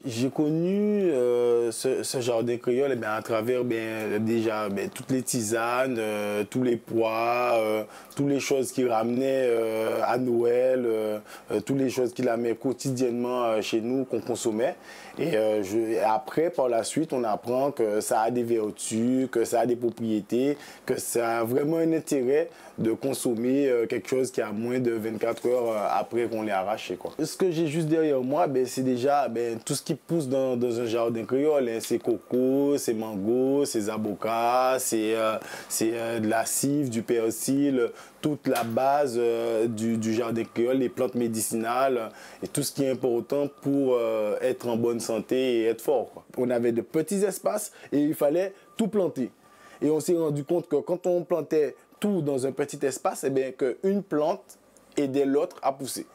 J'ai connu ce jardin créole à travers déjà toutes les tisanes, tous les pois, toutes les choses qu'il ramenait à Noël, toutes les choses qu'il amenait quotidiennement chez nous qu'on consommait. Et après, par la suite, on apprend que ça a des vertus, que ça a des propriétés, que ça a vraiment un intérêt de consommer quelque chose qui a moins de 24 heures après qu'on l'ait arraché, quoi. Ce que j'ai juste derrière moi, c'est déjà tout ce qui pousse dans un jardin créole. Hein. C'est coco, c'est mango, c'est avocats, c'est de la cive, du persil, toute la base du jardin créole, les plantes médicinales et tout ce qui est important pour être en bonne santé et être fort, quoi. On avait de petits espaces et il fallait tout planter. Et on s'est rendu compte que quand on plantait tout dans un petit espace, qu'une plante aidait l'autre à pousser.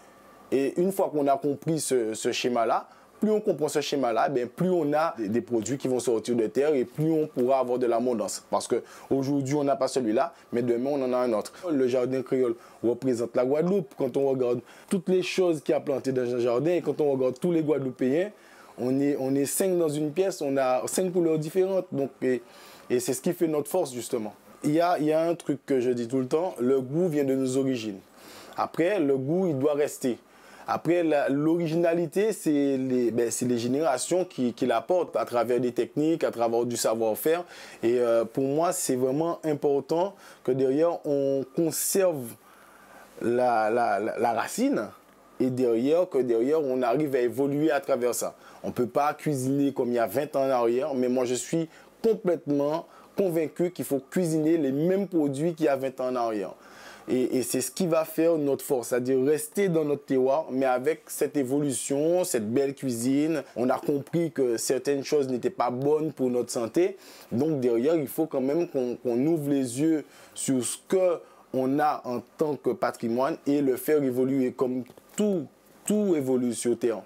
Et une fois qu'on a compris ce schéma-là, plus on comprend ce schéma-là, plus on a des produits qui vont sortir de terre et plus on pourra avoir de l'abondance. Parce qu'aujourd'hui, on n'a pas celui-là, mais demain, on en a un autre. Le jardin créole représente la Guadeloupe. Quand on regarde toutes les choses qu'il y a plantées dans un jardin et quand on regarde tous les Guadeloupéens, on est 5 dans une pièce, on a 5 couleurs différentes. Donc, et c'est ce qui fait notre force, justement. Il y a un truc que je dis tout le temps, le goût vient de nos origines. Après, le goût, il doit rester. Après, l'originalité, c'est les générations qui l'apportent à travers des techniques, à travers du savoir-faire. Et pour moi, c'est vraiment important que derrière, on conserve la racine et que derrière, on arrive à évoluer à travers ça. On ne peut pas cuisiner comme il y a 20 ans en arrière, mais moi, je suis complètement convaincu qu'il faut cuisiner les mêmes produits qu'il y a 20 ans en arrière. Et c'est ce qui va faire notre force, c'est-à-dire rester dans notre terroir, mais avec cette évolution, cette belle cuisine. On a compris que certaines choses n'étaient pas bonnes pour notre santé. Donc derrière, il faut quand même qu'on ouvre les yeux sur ce qu'on a en tant que patrimoine et le faire évoluer comme tout évolue sur Terre.